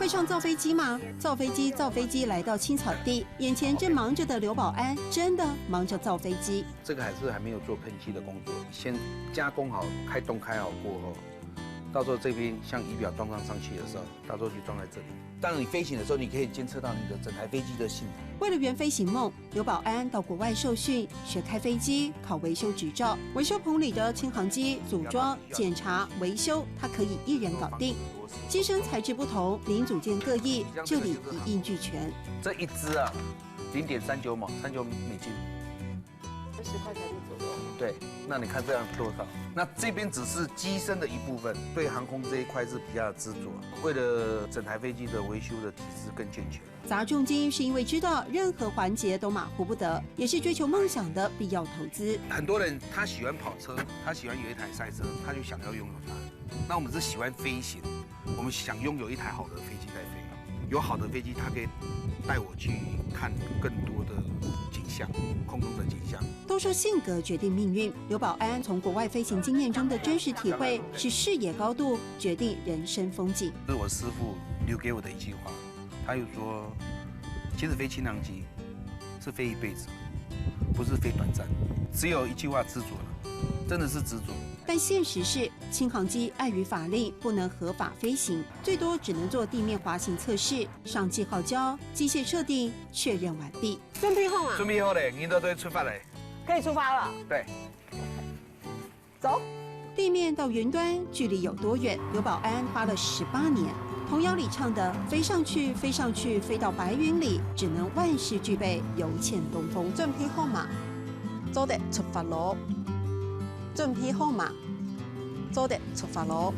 会上造飞机吗？造飞机，造飞机来到青草地，眼前正忙着的刘保安，真的忙着造飞机。这个还没有做喷漆的工作，先加工好，开洞开好过后，到时候这边像仪表装上去的时候，到时候就装在这里。当你飞行的时候，你可以监测到你的整台飞机的性能。为了圆飞行梦，刘保安到国外受训，学开飞机，考维修执照。维修棚里的轻航机组装、检查、维修，他可以一人搞定。机身材质不同，零组件各异，这里一应俱全。这一只啊，0.39毛，39美金，10块台币左右。对，那你看这样多少？那这边只是机身的一部分，对航空这一块是比较执着，为了整台飞机的维修的体制更健全。砸重金是因为知道任何环节都马虎不得，也是追求梦想的必要投资。很多人他喜欢跑车，他喜欢有一台赛车，他就想要拥有它。那我们是喜欢飞行，我们想拥有一台好的飞机在飞。有好的飞机，它可以带我去看更多的景象，空中的景象。都说性格决定命运，刘保安从国外飞行经验中的真实体会，是视野高度决定人生风景。这是我师父留给我的一句话，他又说，其实飞轻航机是飞一辈子，不是飞短暂。只有一句话，执着了，真的是执着。但现实是，轻航机碍于法令不能合法飞行，最多只能做地面滑行测试，上记号胶、机械设定确认完毕。准备好吗？准备好了，你都出发了。可以出发了。对，走。地面到云端距离有多远？刘保安花了18年。童谣里唱的“飞上去，飞上去，飞到白云里”，只能万事俱备，油欠东风。准备好嘛？走得出发咯！准备好嘛？走得出发咯！